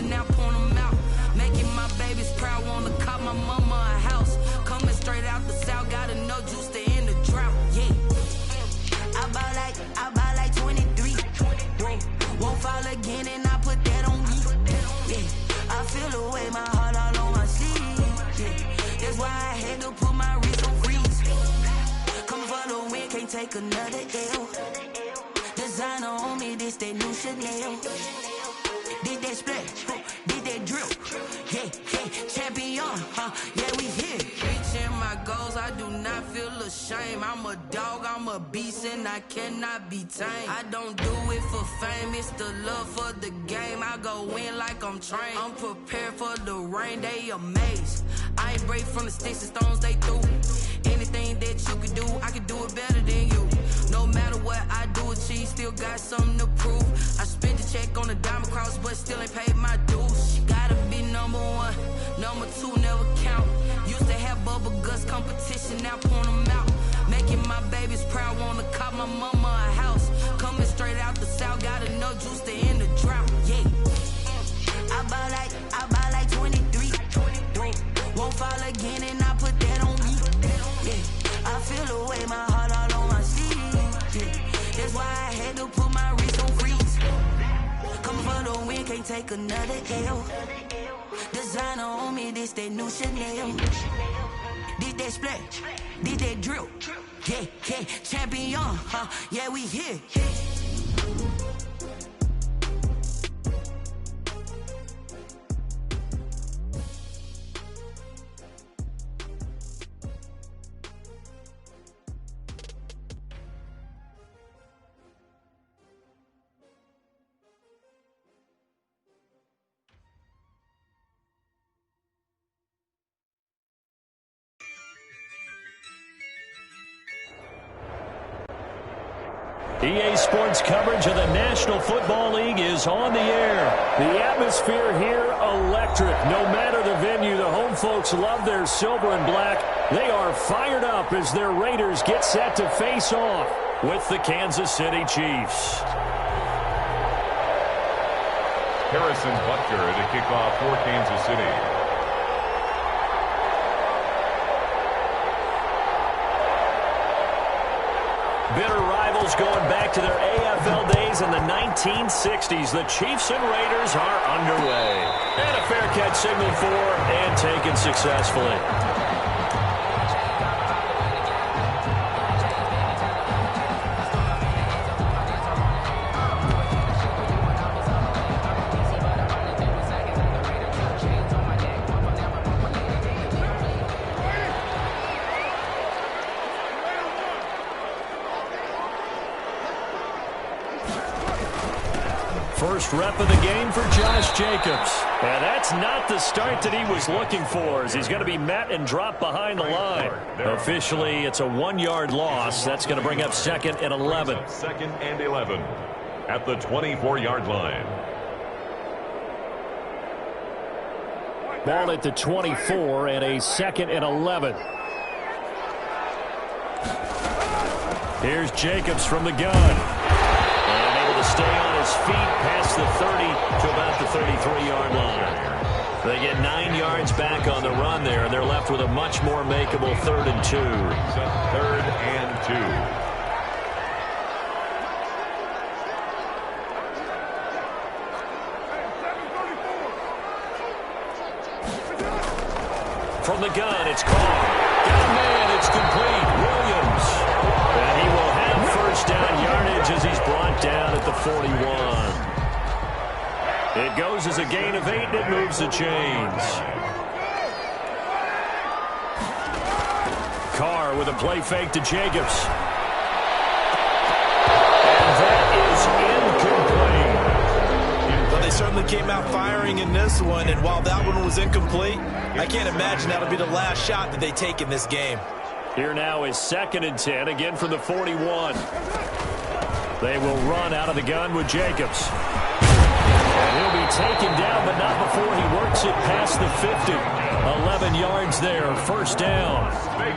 competition, now point them out. Making my babies proud, wanna cop my mama a house. Coming straight out the south, gotta know juice to end the drought. Yeah. I buy like 23. Won't fall again and I put that on me. Yeah. I feel the way, my heart all on my sleeve. Yeah. That's why I had to put my wrist on freeze. Come for the win, can't take another L. Designer on me, this that new Chanel. Did that splash, did that drill. Yeah, champion, yeah, we here. Reaching my goals, I do not feel ashamed. I'm a dog, I'm a beast, and I cannot be tamed. I don't do it for fame, it's the love for the game. I go in like I'm trained. I'm prepared for the rain, they amazed. I ain't break from the sticks and stones they threw. Anything that you could do, I could do it better than you. No matter what I do, achieve, still got something to prove. I spent the check on the diamond cross, but still ain't paid my dues. Gotta be number one, number two never count. Used to have bubble guts competition, now point them out. Making my babies proud, wanna cop my mama a house. Coming straight out the south, gotta know juice to end the drought. Yeah. I buy like 23. Won't fall again and I put that on me. Yeah. I feel the way, my heart all on my sleeve. Yeah. That's why I had to put my wrist on freeze. Come for the win, can't take another L. Designer on me, this that new Chanel. Did that splash, did that drill. Yeah, champion, yeah, we here. EA Sports coverage of the National Football League is on the air. The atmosphere here, electric. No matter the venue, the home folks love their silver and black. They are fired up as their Raiders get set to face off with the Kansas City Chiefs. Harrison Butker to kick off for Kansas City. Bitter rivals going back to their AFL days in the 1960s. The Chiefs and Raiders are underway. And a fair catch signaled for and taken successfully. First rep of the game for Josh Jacobs. And that's not the start that he was looking for, as he's going to be met and dropped behind the line. Officially, it's a 1-yard loss. That's going to bring up 2nd and 11. 2nd and 11 at the 24-yard line. Ball at the 24 and a 2nd and 11. Here's Jacobs from the gun. To stay on his feet past the 30 to about the 33-yard line. They get 9 yards back on the run there, and they're left with a much more makeable 3rd and 2. 3rd and 2. From the gun, it's caught. Got a man, it's complete. Williams. And he will have first down yardage as he's brought down at the 41. It goes as a gain of 8, and it moves the chains. Carr with a play fake to Jacobs. And that is incomplete. Well, they certainly came out firing in this one, and while that one was incomplete, I can't imagine that'll be the last shot that they take in this game. Here now is 2nd and 10, again from the 41. They will run out of the gun with Jacobs. And he'll be taken down, but not before he works gets it past the 50. 11 yards there, first down.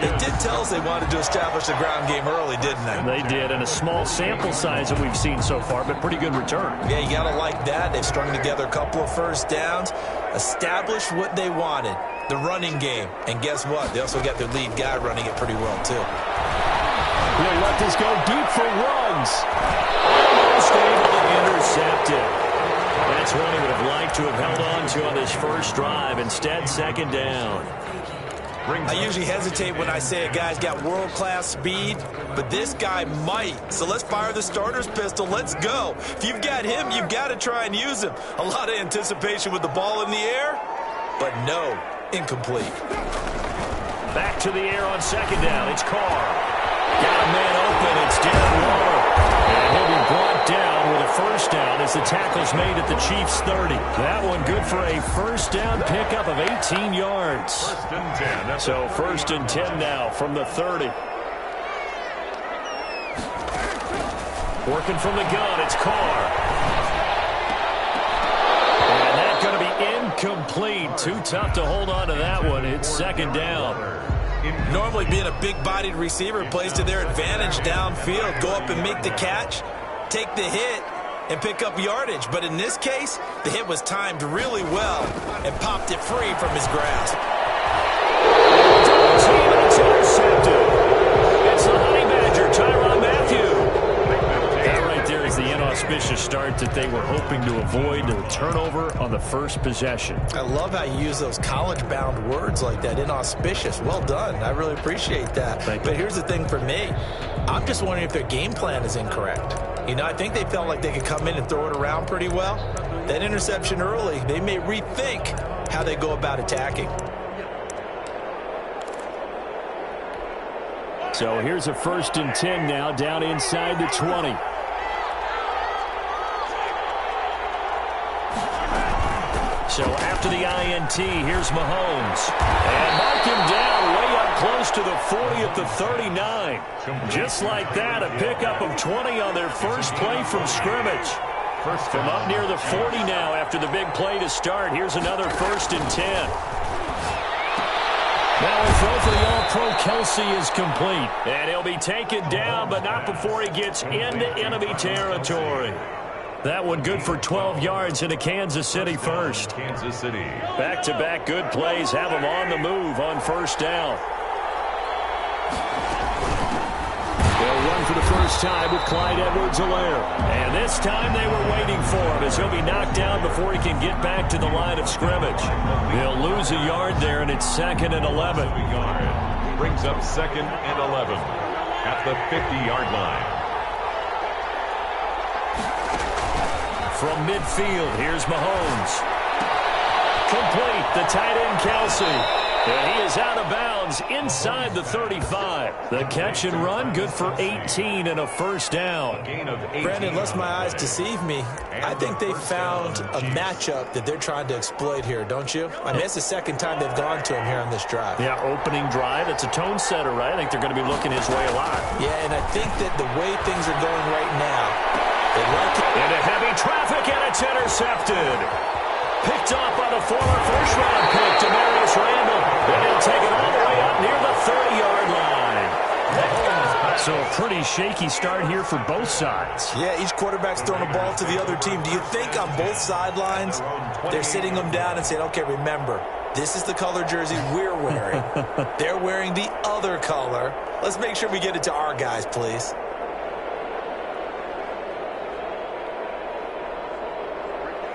They did tell us they wanted to establish the ground game early, didn't they? They did, and a small sample size that we've seen so far, but pretty good return. Yeah, you got to like that. They've strung together a couple of first downs, established what they wanted, the running game. And guess what? They also got their lead guy running it pretty well, too. He'll let this go deep for Ruggs. Almost able to intercept it. That's one he would have liked to have held on to on this first drive. Instead, second down. I usually hesitate when I say a guy's got world-class speed, but this guy might. So let's fire the starter's pistol. Let's go. If you've got him, you've got to try and use him. A lot of anticipation with the ball in the air, but no, incomplete. Back to the air on second down. It's Carr. Got a man open. It's Darren Waller. And he'll be brought down with a first down as the tackle's made at the Chiefs' 30. That one good for a first down pickup of 18 yards. First and 10. So first and 10 now from the 30. Working from the gun, it's Carr. And that's going to be incomplete. Too tough to hold on to that one. It's second down. Normally being a big-bodied receiver plays to their advantage downfield. Go up and make the catch, take the hit, and pick up yardage. But in this case, the hit was timed really well and popped it free from his grasp. It's intercepted. It's the Honey Badger, Tyrann Mathieu. That right there is the inauspicious start that they were hoping to avoid, the turnover on the first possession. I love how you use those college-bound words like that, inauspicious. Well done. I really appreciate that. But here's the thing for me. I'm just wondering if their game plan is incorrect. You know, I think they felt like they could come in and throw it around pretty well. That interception early, they may rethink how they go about attacking. So here's a first and 10 now, down inside the 20. So after the INT, here's Mahomes. And mark him down way up close to the 40 at the 39. Just like that, a pickup of 20 on their first play from scrimmage. From up near the 40 now after the big play to start. Here's another first and 10. Now a throw for the All-Pro Kelsey is complete. And he'll be taken down, but not before he gets into enemy territory. That one good for 12 yards into Kansas City first. Kansas City. Back-to-back good plays have them on the move on first down. They'll run for the first time with Clyde Edwards-Helaire. And this time they were waiting for him as he'll be knocked down before he can get back to the line of scrimmage. They'll lose a yard there, and it's 2nd and 11. Brings up 2nd and 11 at the 50-yard line. From midfield, here's Mahomes. Complete, the tight end Kelsey. And he is out of bounds inside the 35. The catch and run, good for 18 and a first down. Brandon, unless my eyes deceive me, I think they found a matchup that they're trying to exploit here, don't you? I mean, it's the second time they've gone to him here on this drive. Yeah, opening drive. It's a tone setter, right? I think they're going to be looking his way a lot. Yeah, and I think that the way things are going right now, they like it. Into heavy traffic, and it's intercepted. Picked off by the former first-round pick, Demarius Randall. And he'll take it all the way up near the 30-yard line. So a pretty shaky start here for both sides. Yeah, each quarterback's throwing a ball to the other team. Do you think on both sidelines they're sitting them down and saying, okay, remember, this is the color jersey we're wearing. They're wearing the other color. Let's make sure we get it to our guys, please.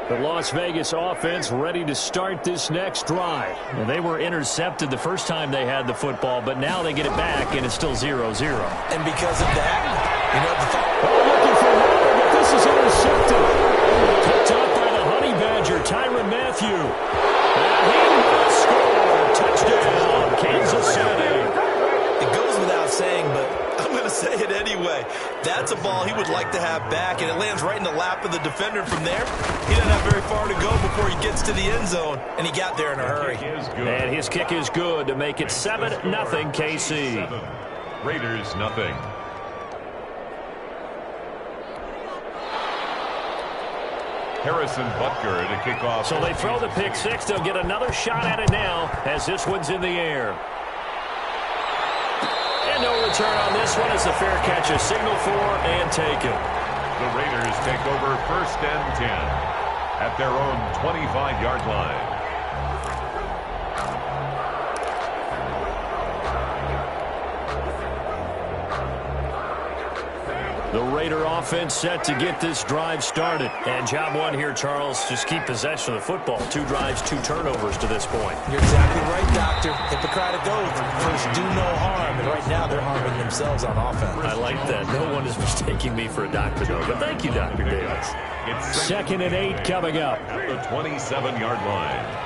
The Las Vegas offense ready to start this next drive. And they were intercepted the first time they had the football, but now they get it back, and it's still 0-0. And because of that, you know, looking for more, but this is intercepted. Picked up by the Honey Badger, Tyrann Mathieu. And he will score. Touchdown, Kansas City. It goes without saying, but I'm going to say it anyway. That's a ball he would like to have back, and it lands right in the lap of the defender from there. He doesn't have very far to go before he gets to the end zone, and he got there in a hurry. And his kick is good to make it 7-0 KC. Raiders nothing. Harrison Butker to kick off. So they throw the pick six. They'll get another shot at it now as this one's in the air. And no return on this one as the fair catch is signaled for and taken. The Raiders take over 1st and 10 at their own 25-yard line. The Raider offense set to get this drive started. And job one here, Charles, just keep possession of the football. 2 drives, 2 turnovers to this point. You're exactly right, Doctor. Hippocratic oath. First, do no harm. And right now, they're harming themselves on offense. I like that. No one is mistaking me for a doctor, though. But thank you, Dr. Davis. It's 2nd and 8 coming up. At the 27-yard line.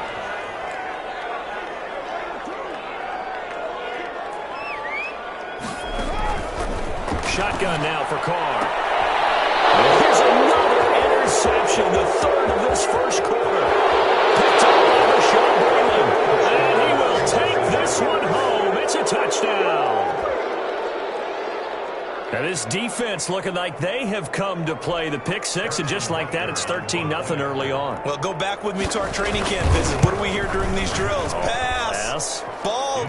Shotgun now for Carr. Here's another interception, the 3rd of this first quarter. Picked up by Rashawn Breeland. And he will take this one home. It's a touchdown. Now this defense looking like they have come to play the pick six, and just like that, it's 13-0 early on. Well, go back with me to our training camp visit. What do we hear during these drills? Pass.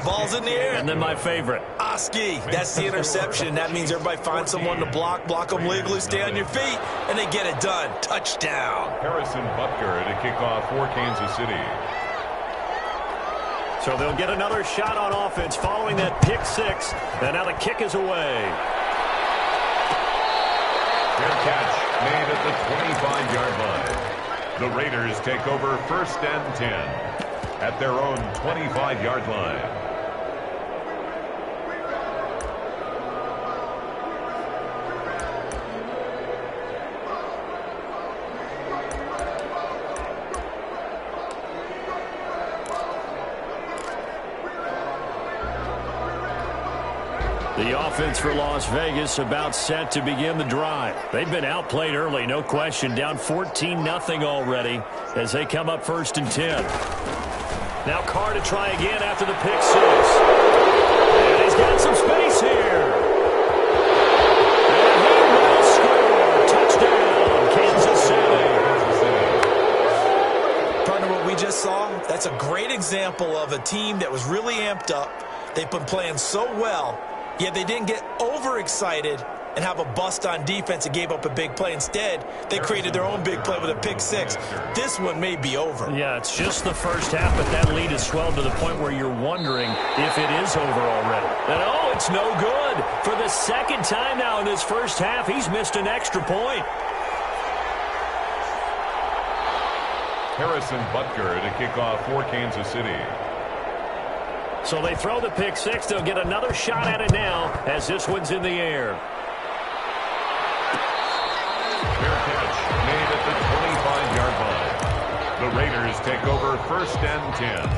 Ball's in the air. And then my favorite. Oski. That's the interception. That means everybody finds someone to block them legally, stay on your feet, and they get it done. Touchdown. Harrison Butker to kick off for Kansas City. So they'll get another shot on offense following that pick six. And now the kick is away. Fair catch made at the 25-yard line. The Raiders take over 1st and 10 at their own 25-yard line. The offense for Las Vegas about set to begin the drive. They've been outplayed early, no question. Down 14-0 already as they come up 1st and 10. Now Carr to try again after the pick six. And he's got some space here. And he will score. Touchdown, Kansas City. Partner, what we just saw, that's a great example of a team that was really amped up. They've been playing so well. Yet they didn't get overexcited and have a bust on defense and gave up a big play. Instead, they created their own big play with a pick six. This one may be over. Yeah, it's just the first half, but that lead has swelled to the point where you're wondering if it is over already. And oh, it's no good. For the 2nd time now in this first half, he's missed an extra point. Harrison Butker to kick off for Kansas City. So they throw the pick six. They'll get another shot at it now as this one's in the air. Fair catch made at the 25-yard line. The Raiders take over 1st and 10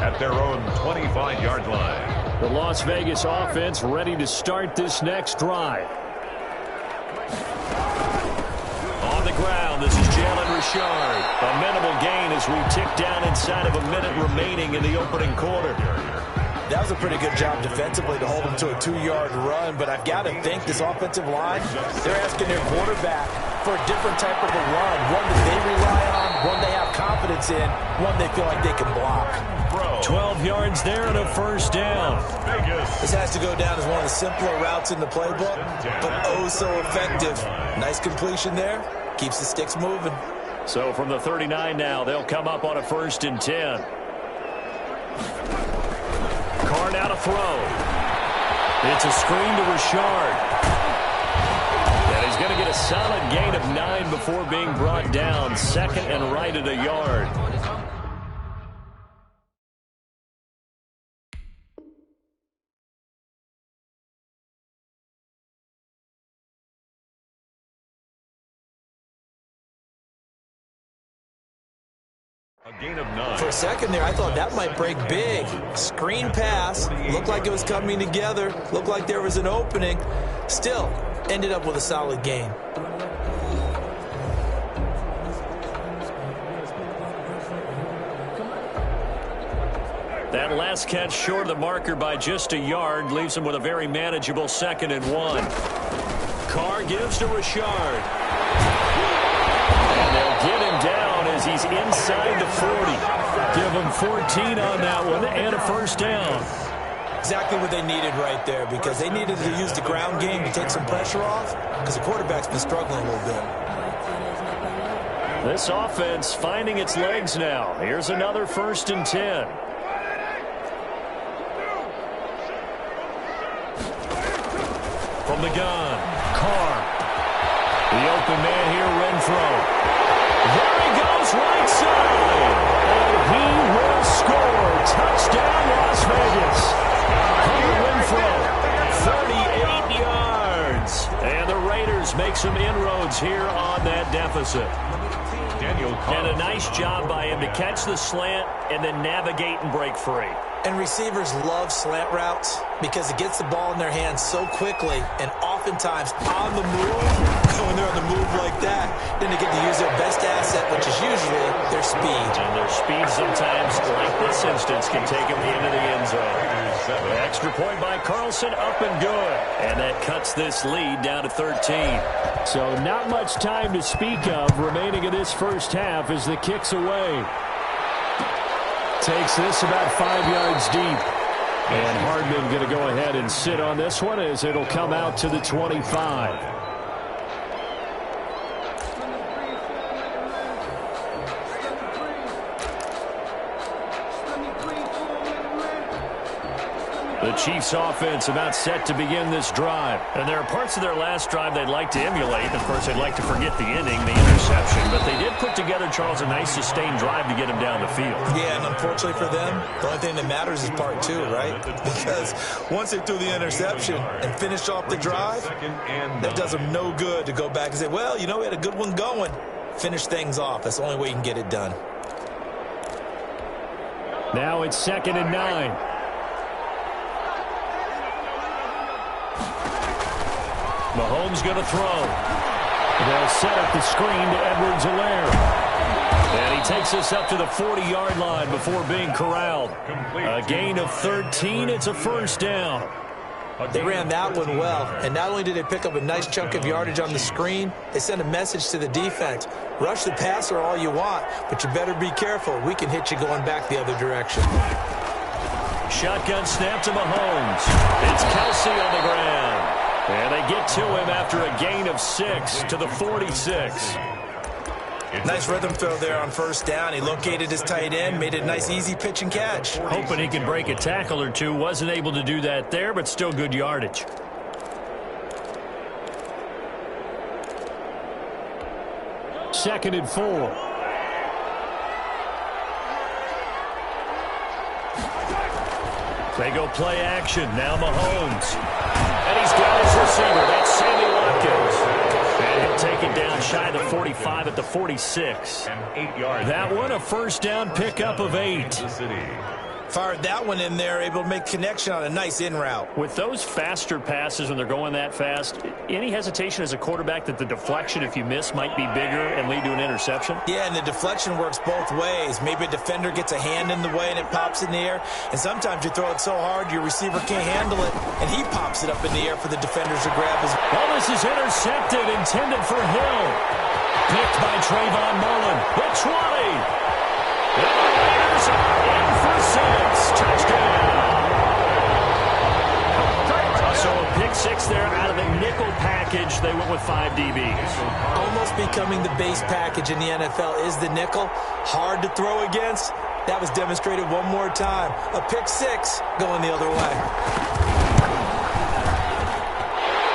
at their own 25-yard line. The Las Vegas offense ready to start this next drive. On the ground, this is Jalen Richard. A minimal gain as we tick down inside of a minute remaining in the opening quarter. That was a pretty good job defensively to hold them to a 2-yard run, but I've got to think this offensive line, they're asking their quarterback for a different type of a run, one that they rely on, one they have confidence in, one they feel like they can block. 12 yards there and a 1st down. This has to go down as one of the simpler routes in the playbook, but oh so effective. Nice completion there. Keeps the sticks moving. So from the 39 now, they'll come up on a 1st and 10. Carr now to throw. It's a screen to Richard. And he's going to get a solid gain of 9 before being brought down. 2nd and right at a yard. A gain of 9. For a second there, I thought that might break big. Screen pass. Looked like it was coming together. Looked like there was an opening. Still, ended up with a solid gain. That last catch short of the marker by just a yard leaves him with a very manageable 2nd and 1. Carr gives to Richard. And they'll get inside the 40. Give them 14 on that one and a first down. Exactly what they needed right there, because they needed to use the ground game to take some pressure off, because the quarterback's been struggling a little bit. This offense finding its legs now. Here's another 1st and 10. From the gun, Carr. The open man here, Renfro. There he goes, right side. And he will score. Touchdown, Las Vegas. Renfro, 38 yards. And the Raiders make some inroads here on that deficit. And a nice job by him to catch the slant and then navigate and break free. And receivers love slant routes because it gets the ball in their hands so quickly, and oftentimes on the move, when they're on the move like that, then they get to use their best asset, which is usually their speed. And their speed sometimes, like this instance, can take them into the end zone. An extra point by Carlson, up and good. And that cuts this lead down to 13. So not much time to speak of remaining in this first half as the kick's away. Takes this about 5 yards deep. And Hardman going to go ahead and sit on this one as it'll come out to the 25. The Chiefs offense about set to begin this drive. And there are parts of their last drive they'd like to emulate. Of course, they'd like to forget the inning, the interception. But they did put together, Charles, a nice sustained drive to get him down the field. Yeah, and unfortunately for them, the only thing that matters is part 2, right? Because once they threw the interception and finished off the drive, that does them no good to go back and say, well, you know, we had a good one going. Finish things off. That's the only way you can get it done. Now it's 2nd and 9. Mahomes going to throw. They'll set up the screen to Edwards-Helaire. And he takes us up to the 40-yard line before being corralled. A gain of 13. It's a first down. They ran that one well, and not only did they pick up a nice chunk of yardage on the screen, they sent a message to the defense. Rush the passer all you want, but you better be careful. We can hit you going back the other direction. Shotgun snap to Mahomes. It's Kelsey on the ground. And they get to him after a gain of 6 to the 46. Nice rhythm throw there on first down. He located his tight end, made it a nice easy pitch and catch. Hoping he could break a tackle or two. Wasn't able to do that there, but still good yardage. Second and 4. They go play action. Now Mahomes. And he's got his receiver. That's Sammy Watkins. And he'll take it down shy of the 45 at the 46. And 8 yards. That one a first down pickup of 8. Fired that one in there, able to make connection on a nice in route. With those faster passes when they're going that fast, any hesitation as a quarterback that the deflection, if you miss, might be bigger and lead to an interception? Yeah, and the deflection works both ways. Maybe a defender gets a hand in the way and it pops in the air. And sometimes you throw it so hard your receiver can't handle it, and he pops it up in the air for the defenders to grab as well. Well, this is intercepted, intended for Hill. Picked by Trayvon Mullen. The 20. And the Raiders are in for 6. Touchdown. So a pick 6 there out of the nickel package. They went with 5 DBs. Almost becoming the base package in the NFL is the nickel. Hard to throw against. That was demonstrated one more time. A pick 6 going the other way.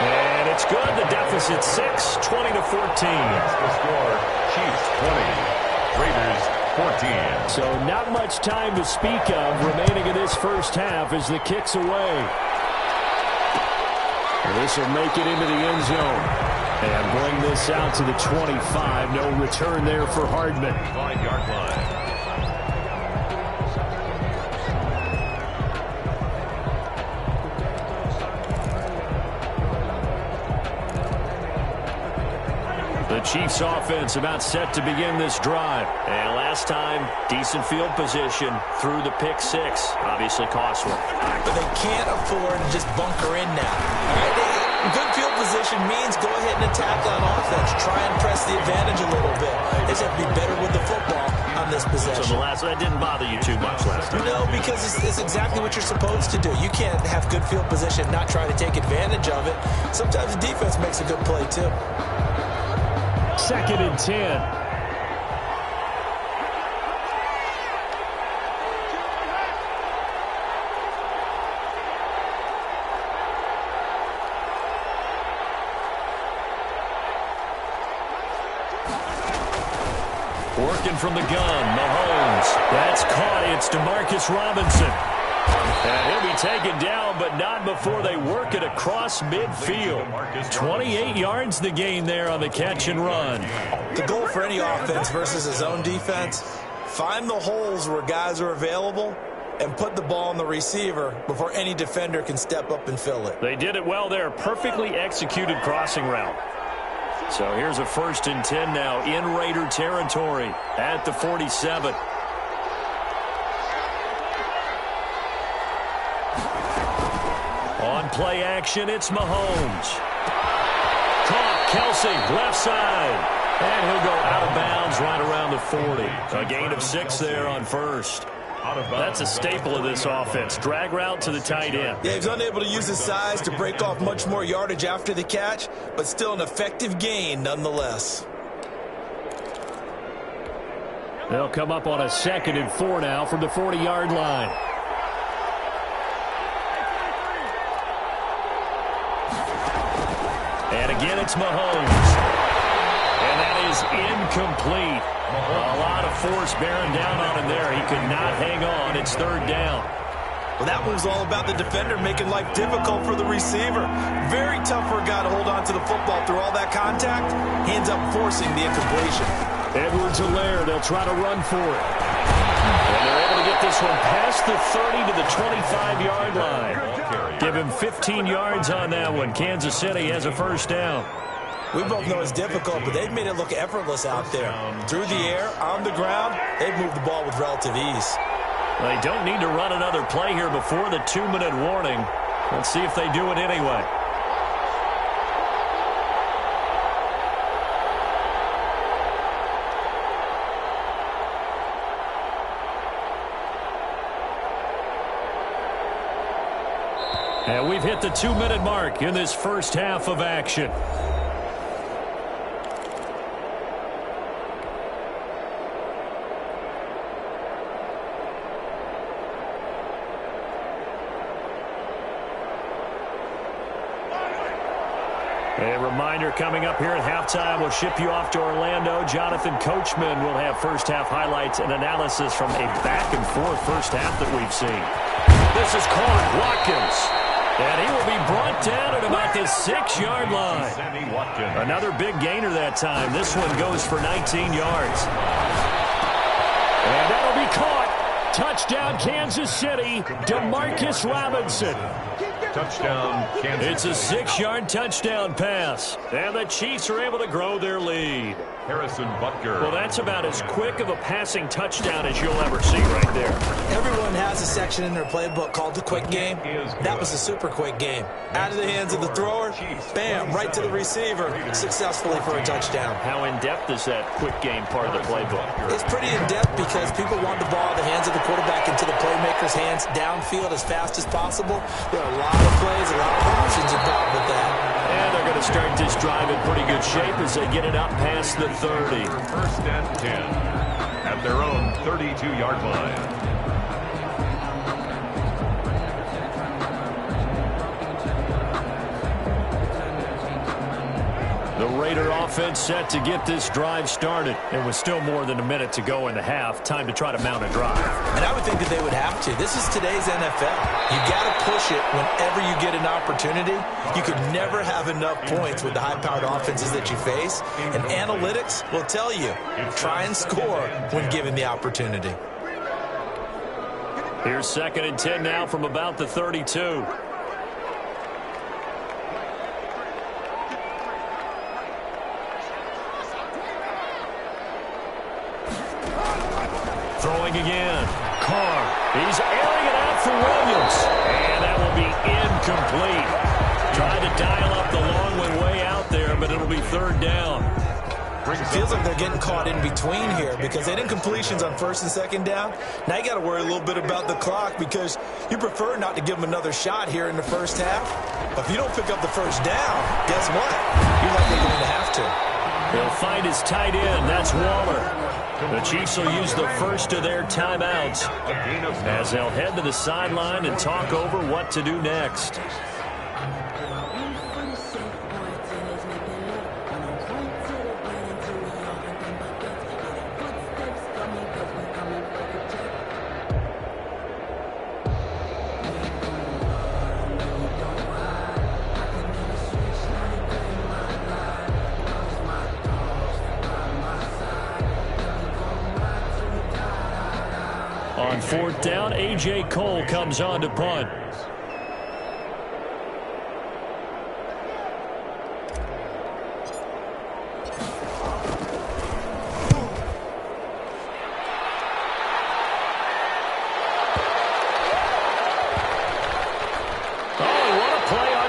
And it's good. The deficit 6, 20 to 14. That's the score. Chiefs 20. Raiders 14. So not much time to speak of remaining in this first half as the kick's away. This will make it into the end zone. And bring this out to the 25. No return there for Hardman. 5-yard line. The Chiefs offense about set to begin this drive. And last time, decent field position through the pick 6. Obviously costly. But they can't afford to just bunker in now. All right? Good field position means go ahead and attack on offense. Try and press the advantage a little bit. They just have to be better with the football on this possession. So that didn't bother you too much last time? No, because it's exactly what you're supposed to do. You can't have good field position and not try to take advantage of it. Sometimes the defense makes a good play, too. 2nd and 10. Working from the gun, Mahomes. That's caught. It's Demarcus Robinson. And he'll be taken down, but not before they work it across midfield. 28 yards the gain there on the catch and run. The goal for any offense versus his own defense, find the holes where guys are available and put the ball on the receiver before any defender can step up and fill it. They did it well there. Perfectly executed crossing route. So here's a 1st and 10 now in Raider territory at the 47. On play action, it's Mahomes. Caught, Kelsey, left side. And he'll go out of bounds right around the 40. A gain of 6 there on 1st. That's a staple of this offense. Drag route to the tight end. Yeah, he's unable to use his size to break off much more yardage after the catch, but still an effective gain nonetheless. They'll come up on a 2nd and 4 now from the 40-yard line. And again, it's Mahomes. And that is incomplete. A lot of force bearing down on him there. He could not hang on. It's 3rd down. Well, that one was all about the defender making life difficult for the receiver. Very tough for a guy to hold on to the football through all that contact. He ends up forcing the incompletion. Edwards-Helaire, they'll try to run for it. And they're able to get this one past the 30 to the 25-yard line. Give him 15 yards on that one. Kansas City has a 1st down. We both know it's difficult, but they've made it look effortless out there. Through the air, on the ground, they've moved the ball with relative ease. They don't need to run another play here before the 2-minute warning. Let's see if they do it anyway. And we've hit the 2-minute mark in this first half of action. A reminder coming up here at halftime, we'll ship you off to Orlando. Jonathan Coachman will have first half highlights and analysis from a back-and-forth first half that we've seen. This is caught, Watkins. And he will be brought down at about the 6-yard line. Another big gainer that time. This one goes for 19 yards. And that'll be caught. Touchdown, Kansas City. Demarcus Robinson. Touchdown, Kansas. It's a 6-yard touchdown pass. And the Chiefs are able to grow their lead. Harrison Butker. Well, that's about as quick of a passing touchdown as you'll ever see right there. Everyone has a section in their playbook called the quick game. That was a super quick game. Out of the hands of the thrower, bam, right to the receiver, successfully for a touchdown. How in-depth is that quick game part of the playbook? It's pretty in-depth because people want the ball in the hands of the quarterback into the playmaker's hands downfield as fast as possible. There are a lot of plays, a lot of options involved with that. And they're going to start this drive in pretty good shape as they get it up past the 30. 1st and 10 at their own 32-yard line. The Raider offense set to get this drive started. And with still more than a minute to go in the half, time to try to mount a drive. And I would think that they would have to. This is today's NFL. You got to push it whenever you get an opportunity. You could never have enough points with the high-powered offenses that you face. And analytics will tell you, try and score when given the opportunity. Here's 2nd and 10 now from about the 32. Throwing again. Carr. He's airing it out for Williams. And that will be incomplete. Tried to dial up the long one way out there, but it'll be third down. It feels like they're getting caught in between here because they didn't completions on first and second down. Now you got to worry a little bit about the clock because you prefer not to give them another shot here in the first half. But if you don't pick up the first down, guess what? You're likely going to have to. He'll find his tight end. That's Waller. The Chiefs will use the first of their timeouts as they'll head to the sideline and talk over what to do next. On fourth down, A.J. Cole comes on to punt.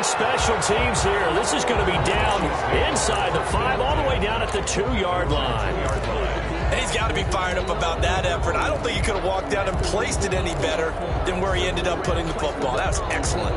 Special teams here. This is going to be down inside the 5, all the way down at the 2-yard line. And he's got to be fired up about that effort. I don't think he could have walked down and placed it any better than where he ended up putting the football. That was excellent.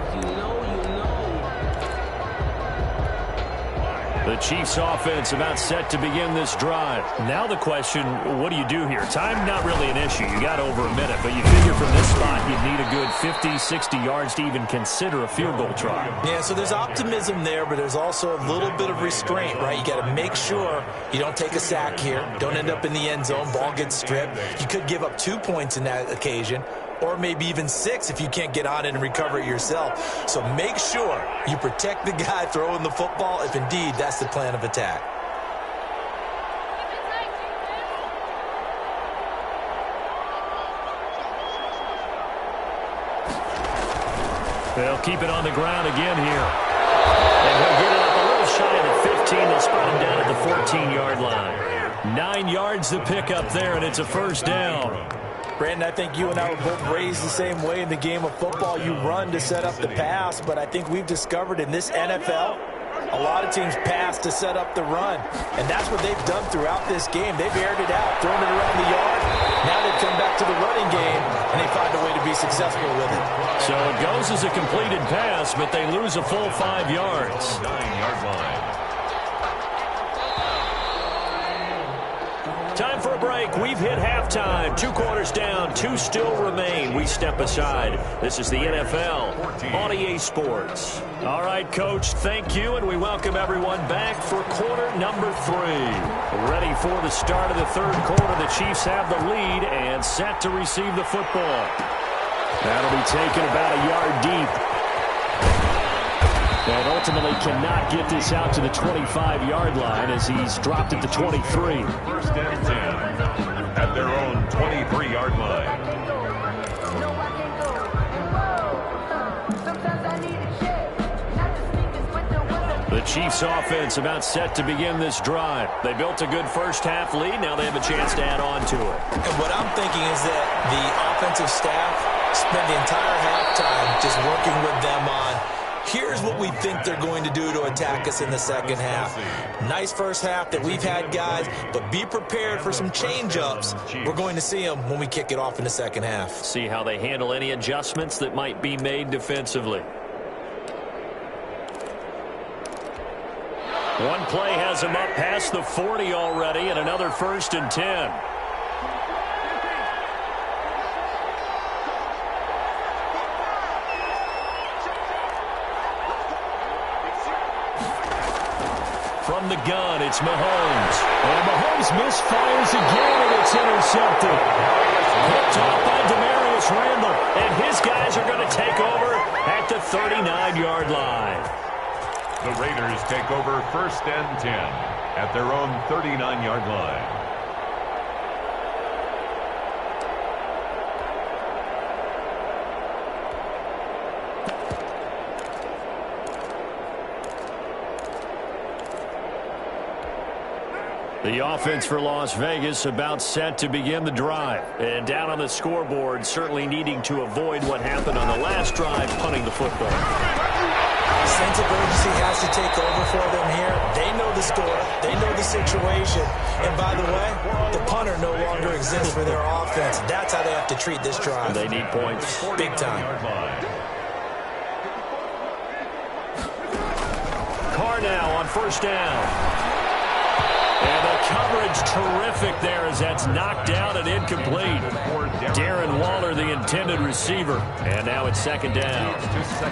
The Chiefs offense about set to begin this drive. Now the question, what do you do here? Time not really an issue. You got over a minute, but you figure from this spot you'd need a good 50, 60 yards to even consider a field goal try. Yeah, so there's optimism there, but there's also a little bit of restraint, right? You got to make sure you don't take a sack here. Don't end up in the end zone. Ball gets stripped. You could give up 2 points in that occasion, or maybe even 6 if you can't get on it and recover it yourself. So make sure you protect the guy throwing the football if indeed that's the plan of attack. They'll keep it on the ground again here. And he'll get it up a little shy of the 15. They'll spot him down at the 14-yard line. 9 yards to pick up there, and it's a first down. Brandon, I think you and I were both raised the same way in the game of football. You run to set up the pass, but I think we've discovered in this NFL, a lot of teams pass to set up the run. And that's what they've done throughout this game. They've aired it out, thrown it around the yard. Now they've come back to the running game, and they find a way to be successful with it. So it goes as a completed pass, but they lose a full 5 yards. 9-yard line. Time for a break. We've hit halftime. 2 quarters down. 2 still remain. We step aside. This is the NFL on EA Sports. All right, Coach, thank you, and we welcome everyone back for quarter number 3. Ready for the start of the third quarter. The Chiefs have the lead and set to receive the football. That'll be taken about a yard deep. And ultimately cannot get this out to the 25-yard line as he's dropped at the 23. First and 10 at their own 23-yard line. The Chiefs offense about set to begin this drive. They built a good first half lead. Now they have a chance to add on to it. And what I'm thinking is that the offensive staff spent the entire halftime just working with them on here's what we think they're going to do to attack us in the second half. Nice first half that we've had, guys, but be prepared for some change-ups. We're going to see them when we kick it off in the second half. See how they handle any adjustments that might be made defensively. One play has him up past the 40 already, and another first and 10. From the gun, it's Mahomes. And Mahomes misfires again, and it's intercepted. Picked off by Demarius Randall, and his guys are going to take over at the 39-yard line. The Raiders take over first and 10 at their own 39-yard line. The offense for Las Vegas about set to begin the drive. And down on the scoreboard, certainly needing to avoid what happened on the last drive, punting the football. Sense of urgency has to take over for them here. They know the score. They know the situation. And by the way, the punter no longer exists for their offense. That's how they have to treat this drive. They need points. Big time. Carr now on first down. And the coverage terrific there as that's knocked down and incomplete. Darren Waller, the intended receiver. And now it's second down.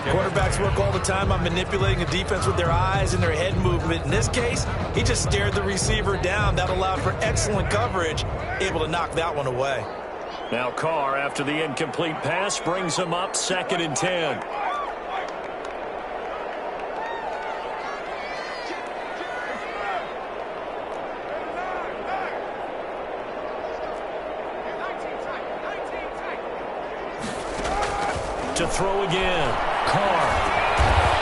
Quarterbacks work all the time on manipulating the defense with their eyes and their head movement. In this case, he just stared the receiver down. That allowed for excellent coverage, able to knock that one away. Now Carr, after the incomplete pass, brings him up second and 10. To throw again. Carr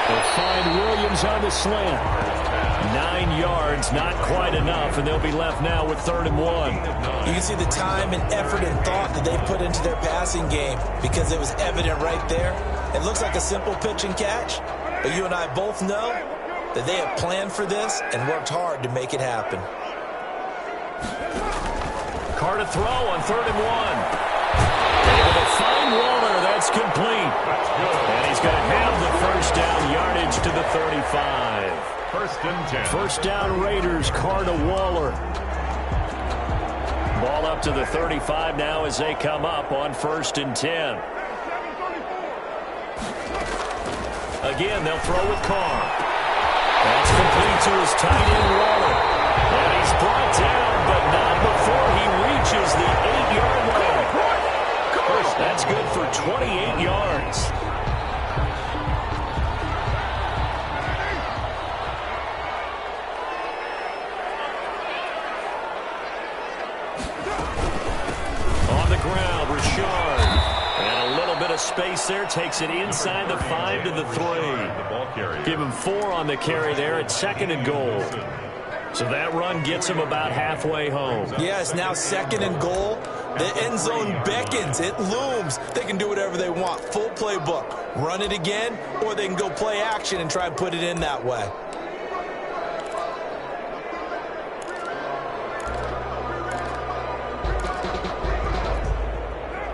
will find Williams on the slant. 9 yards, not quite enough, and they'll be left now with 3rd and 1. You can see the time and effort and thought that they put into their passing game because it was evident right there. It looks like a simple pitch and catch, but you and I both know that they have planned for this and worked hard to make it happen. Carr to throw on 3rd and 1. Able to find Waller. That's complete. And he's going to have the first down yardage to the 35. 1st and 10. First down Raiders. Carr to Waller. Ball up to the 35 now as they come up on 1st and 10. Again, they'll throw with Carr. That's complete to his tight end Waller. And he's brought down, but not before he reaches the 8-yard line. That's good for 28 yards. On the ground, Richard. And a little bit of space there. Takes it inside the 5 to the 3. Give him 4 on the carry there at 2nd and goal. So that run gets him about halfway home. Yeah, it's now 2nd and goal. The end zone beckons. It looms. They can do whatever they want. Full playbook. Run it again, or they can go play action and try and put it in that way.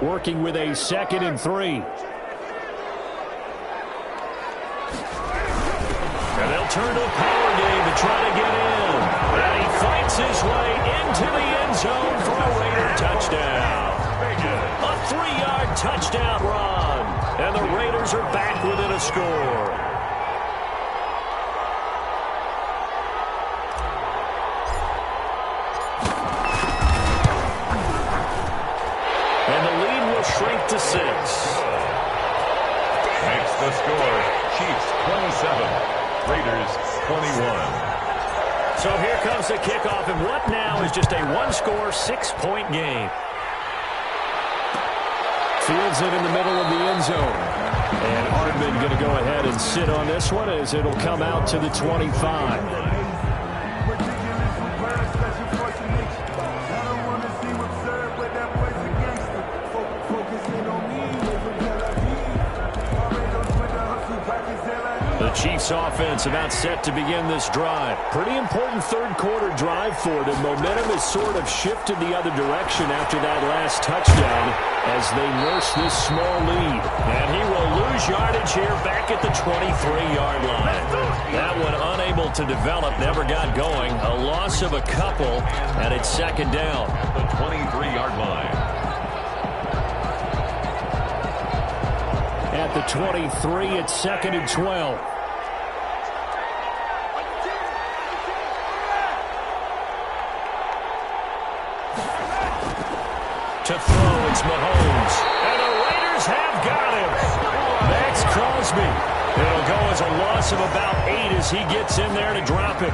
Working with a 2nd and 3. And they'll turn to a power game to try to get in. And he fights his way into the end zone for a Raider touchdown. A 3-yard touchdown run. And the Raiders are back within a score. And the lead will shrink to 6. Makes the score. Chiefs 27. Raiders 21. So here comes the kickoff, and what now is just a one-score, 6-point game. Fields it in the middle of the end zone. And Hardman going to go ahead and sit on this one as it'll come out to the 25. The Chiefs offense about set to begin this drive. Pretty important third-quarter drive for them. Momentum has sort of shifted the other direction after that last touchdown as they nurse this small lead. And he will lose yardage here back at the 23-yard line. That one unable to develop, never got going. A loss of a couple, and it's 2nd down. At the 23-yard line. At the 23, it's 2nd and 12. To throw, it's Mahomes. And the Raiders have got him. Max Crosby. It'll go as a loss of about 8 as he gets in there to drop it.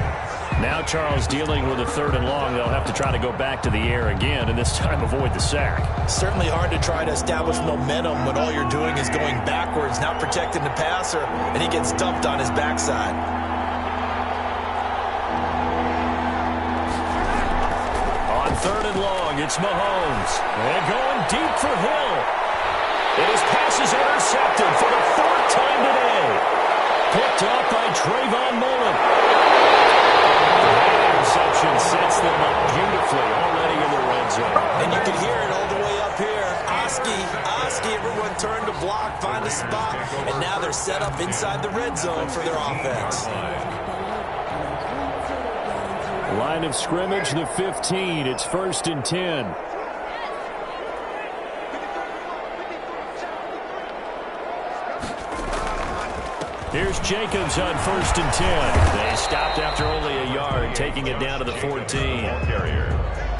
Now Charles dealing with a 3rd and long. They'll have to try to go back to the air again, and this time avoid the sack. Certainly hard to try to establish momentum when all you're doing is going backwards, not protecting the passer, and he gets dumped on his backside. On 3rd and long, it's Mahomes. And going deep for Hill. And his pass is intercepted for the 4th time today. Picked off Trayvon Mullen. The interception sets them up beautifully already in the red zone. And you can hear it all the way up here. Oski, everyone turned to block, find a spot, and now they're set up inside the red zone for their offense. Line of scrimmage, the 15. It's 1st and 10. Here's Jacobs on 1st and 10. They stopped after only a yard, taking it down to the 14.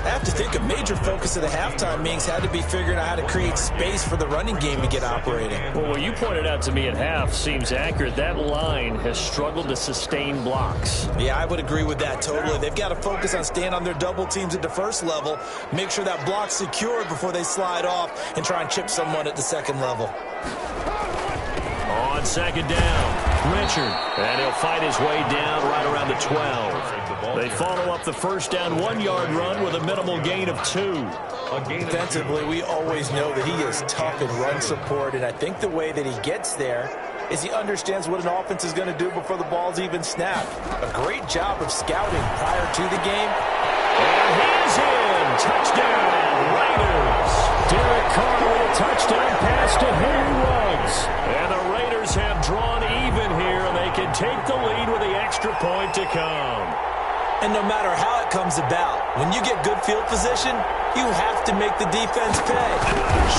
I have to think a major focus of the halftime meetings had to be figuring out how to create space for the running game to get operating. Well, what you pointed out to me at half seems accurate. That line has struggled to sustain blocks. Yeah, I would agree with that totally. They've got to focus on staying on their double teams at the first level, make sure that block's secured before they slide off and try and chip someone at the second level. On 2nd down, Richard, and he'll fight his way down right around the 12. They follow up the 1st down 1-yard run with a minimal gain of 2. Defensively, we always know that he is tough in run support, and I think the way that he gets there is he understands what an offense is going to do before the ball's even snapped. A great job of scouting prior to the game. And he's in. Touchdown, Raiders. Derek Carr with a touchdown pass to Henry Ruggs. And the Raiders have drawn even here, and they can take the lead with the extra point to come. And no matter how it comes about, when you get good field position, you have to make the defense pay.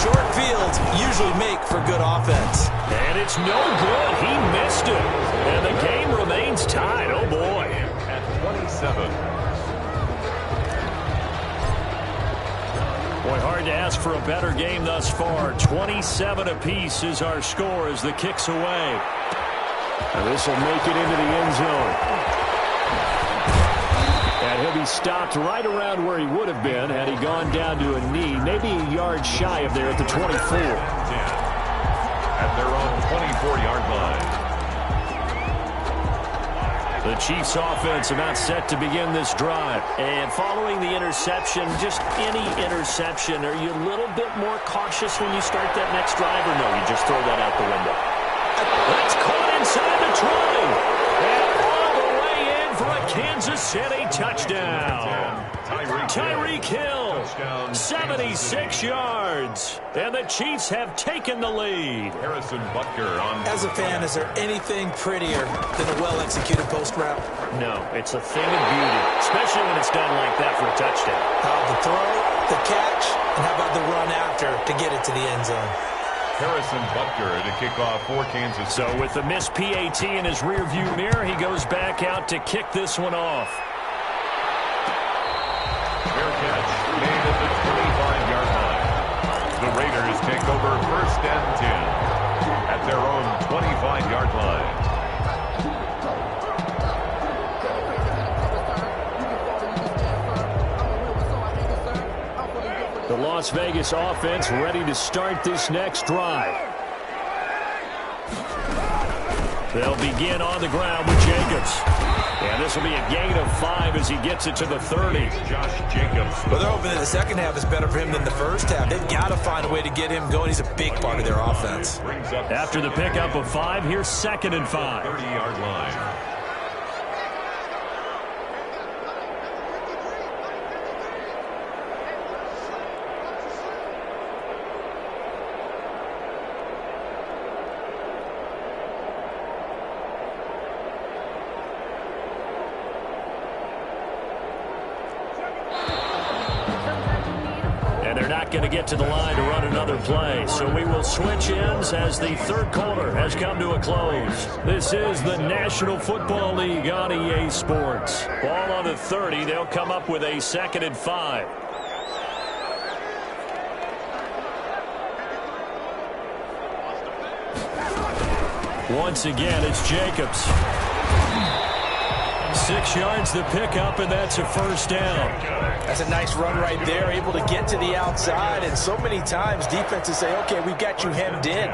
Short fields usually make for good offense. And it's no good. He missed it. And the game remains tied. Oh, boy. At 27. Boy, hard to ask for a better game thus far. 27 apiece is our score as the kick's away. And this will make it into the end zone. And he'll be stopped right around where he would have been had he gone down to a knee, maybe a yard shy of there at the 24. At their own 24-yard line. The Chiefs offense about set to begin this drive. And following the interception, just any interception, are you a little bit more cautious when you start that next drive, or no, you just throw that out the window? That's caught inside the 20. And all the way in for a Kansas City touchdown. Tyreek Hill, 76 yards. And the Chiefs have taken the lead. Harrison Butker on. As a fan, is there anything prettier than a well-executed post route? No, it's a thing of beauty, especially when it's done like that for a touchdown. The throw, the catch, and how about the run after to get it to the end zone? Harrison Butker to kick off for Kansas City. So with the missed PAT in his rearview mirror, he goes back out to kick this one off. Fair catch made at the 25-yard line. The Raiders take over 1st and 10 at their own 25-yard line. The Las Vegas offense ready to start this next drive. They'll begin on the ground with Jacobs. And this will be a gain of 5 as he gets it to the 30. Josh Jacobs. Well, they're hoping that the second half is better for him than the first half. They've got to find a way to get him going. He's a big part of their offense. After the pickup of 5, here's 2nd and 5. 30-yard line. Going to get to the line to run another play. So we will switch ends as the third quarter has come to a close. This is the National Football League on EA Sports. Ball on the 30. They'll come up with a 2nd and 5. Once again, it's Jacobs. 6 yards the pickup, and that's a 1st down. That's a nice run right there, able to get to the outside. And so many times defenses say, okay, we've got you hemmed in.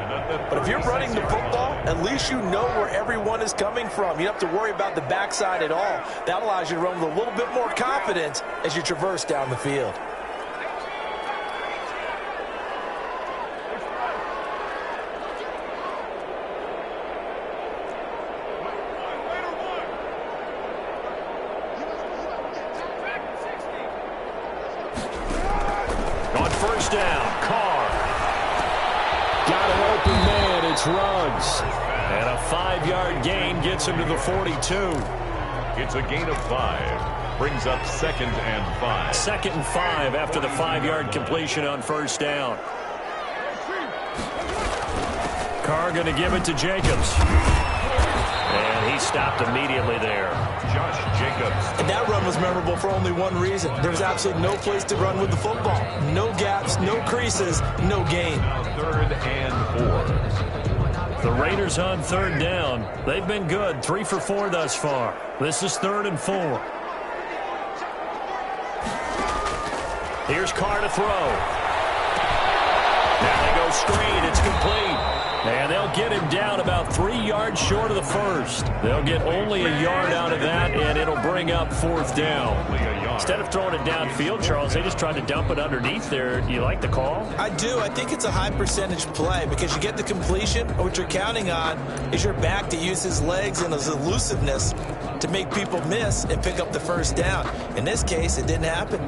But if you're running the football, at least you know where everyone is coming from. You don't have to worry about the backside at all. That allows you to run with a little bit more confidence as you traverse down the field. It's Ruggs. And a 5-yard gain gets him to the 42. It's a gain of 5. Brings up 2nd and 5. 2nd and 5 after the 5-yard completion on first down. Carr going to give it to Jacobs. And he stopped immediately there. Josh Jacobs. And that run was memorable for only one reason. There was absolutely no place to run with the football. No gaps, no creases, no gain. Now 3rd and 4. The Raiders on 3rd down. They've been good, 3 for 4 thus far. This is 3rd and 4. Here's Carr to throw. Now they go screen. It's complete. And they'll get him down about 3 yards short of the first. They'll get only a yard out of that, and it'll bring up 4th down. Instead of throwing it downfield, Charles, they just tried to dump it underneath there. Do you like the call? I do. I think it's a high percentage play because you get the completion. What you're counting on is your back to use his legs and his elusiveness to make people miss and pick up the first down. In this case, it didn't happen.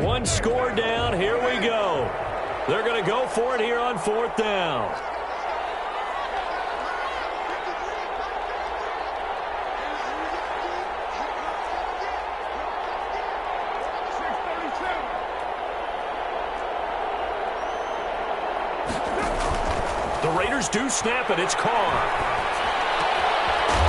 One score down. Here we go. They're going to go for it here on 4th down. The Raiders do snap it. It's Carr.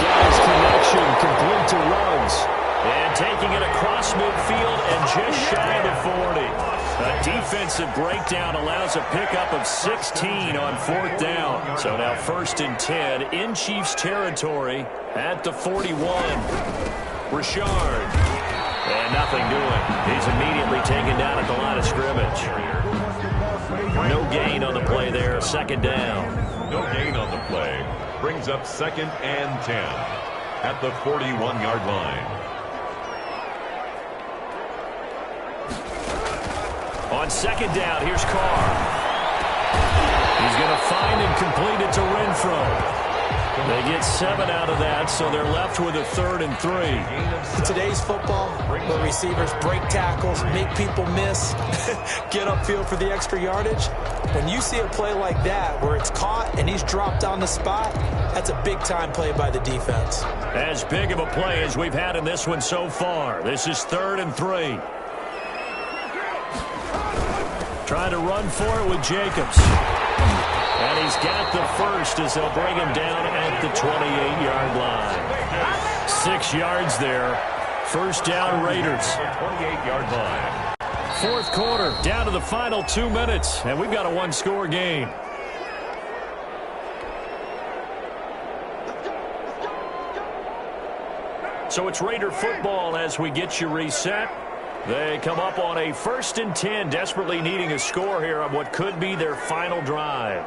Got his connection complete to Ruggs. And taking it across midfield and just shy of the 40. A defensive breakdown allows a pickup of 16 on 4th down. So now 1st and 10 in Chiefs territory at the 41. Richard. And nothing doing. He's immediately taken down at the line of scrimmage. No gain on the play there. 2nd down. No gain on the play. Brings up 2nd and 10 at the 41-yard line. On 2nd down, here's Carr. He's going to find and complete it to Renfro. They get 7 out of that, so they're left with a 3rd and 3. In today's football, where receivers break tackles, make people miss, get upfield for the extra yardage, when you see a play like that where it's caught and he's dropped on the spot, that's a big-time play by the defense. As big of a play as we've had in this one so far. This is 3rd and 3. Trying to run for it with Jacobs. And he's got the first as they'll bring him down at the 28-yard line. 6 yards there. 1st down, Raiders. 28-yard line. 4th quarter, down to the final 2 minutes, and we've got a 1-score game. So it's Raider football as we get you reset. They come up on a 1st and 10, desperately needing a score here on what could be their final drive.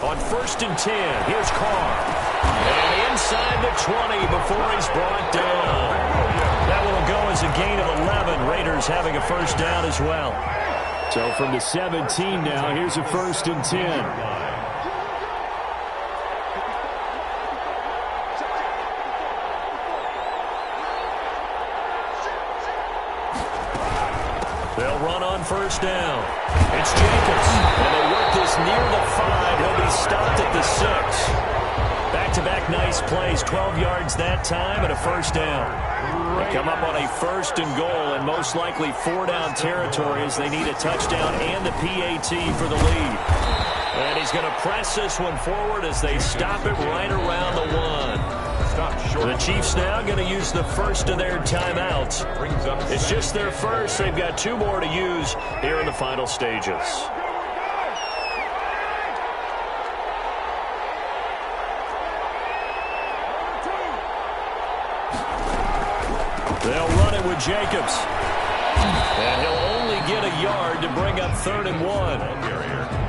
On 1st and 10, here's Carr. And inside the 20 before he's brought down. That will go as a gain of 11. Raiders having a 1st down as well. So from the 17 now, here's a 1st and 10. They'll run on 1st down. It's Jacobs. And they work this near the 5. He'll be stopped at the 6. Back-to-back nice plays. 12 yards that time and a 1st down. They come up on a 1st and goal and most likely 4-down territory as they need a touchdown and the PAT for the lead. And he's going to press this one forward as they stop it right around the 1. The Chiefs now going to use the first of their timeouts. It's just their first. They've got 2 more to use here in the final stages. They'll run it with Jacobs. And he'll only get a yard to bring up 3rd and 1.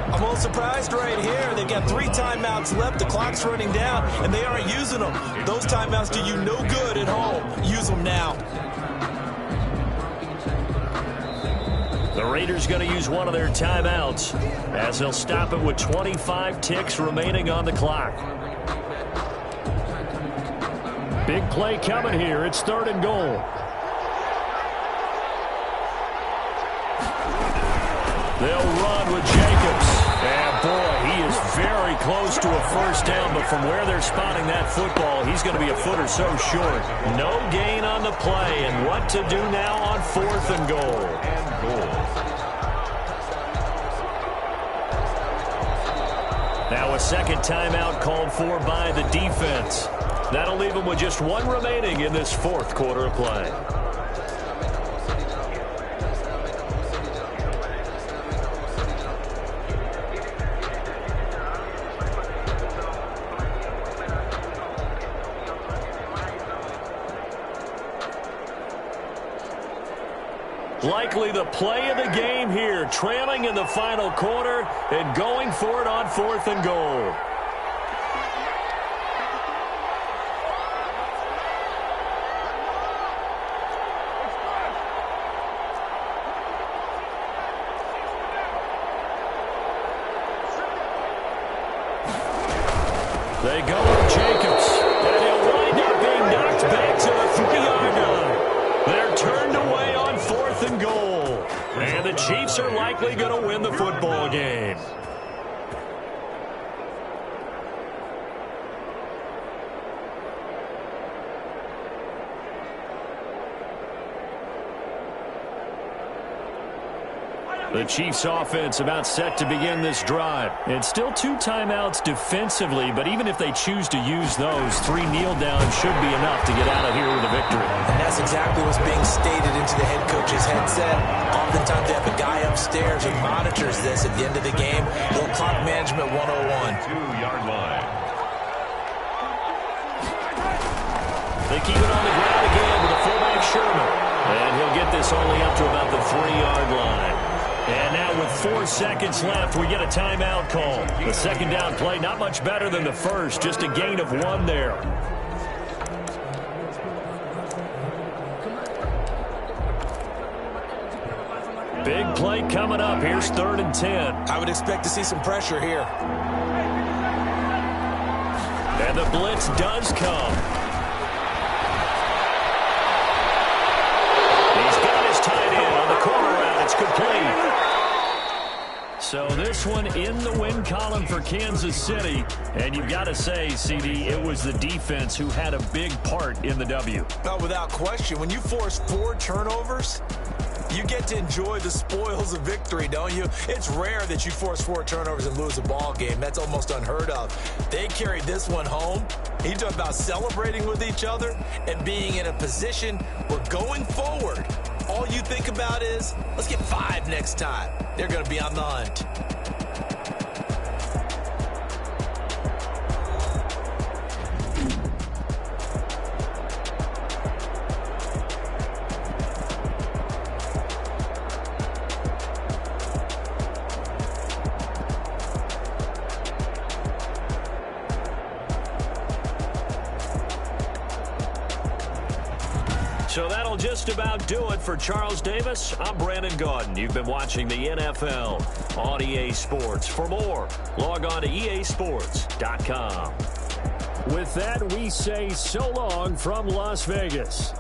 I'm a little surprised right here. They've got 3 timeouts left. The clock's running down, and they aren't using them. Those timeouts do you no good at home. Use them now. The Raiders going to use one of their timeouts as they'll stop it with 25 ticks remaining on the clock. Big play coming here. It's 3rd and goal. They'll run with Jacobs. And, boy, he is very close to a first down, but from where they're spotting that football, he's going to be a foot or so short. No gain on the play, and what to do now on 4th and goal. Now a second timeout called for by the defense. That'll leave them with just 1 remaining in this 4th quarter of play. Likely the play of the game here, trailing in the final quarter and going for it on 4th and goal. They go with Jacobs, and he'll wind up being knocked back to the 3-yard line. They're turned away on 4th and goal. And the Chiefs are likely going to win the football game. The Chiefs offense about set to begin this drive. It's still 2 timeouts defensively, but even if they choose to use those, 3 kneel downs should be enough to get out of here with a victory. And that's exactly what's being stated into the head coach's headset. Oftentimes they have a guy upstairs who monitors this at the end of the game. Little clock management 101. 2-yard line. They keep it on the ground again with the fullback Sherman. And he'll get this only up to about the 3-yard line. And now with 4 seconds left, we get a timeout call. The second down play, not much better than the first, just a gain of 1 there. Big play coming up. Here's 3rd and 10. I would expect to see some pressure here. And the blitz does come. He's got his tight end on the corner route. It's complete. So this one in the win column for Kansas City. And you've got to say, CD, it was the defense who had a big part in the W. No, without question. When you force 4 turnovers, you get to enjoy the spoils of victory, don't you? It's rare that you force 4 turnovers and lose a ball game. That's almost unheard of. They carried this one home. You talk about celebrating with each other and being in a position where going forward, all you think about is, let's get 5 next time. They're going to be on the hunt. So that'll just about do it for Charles Davis. I'm Brandon Gaudin. You've been watching the NFL on EA Sports. For more, log on to easports.com. With that, we say so long from Las Vegas.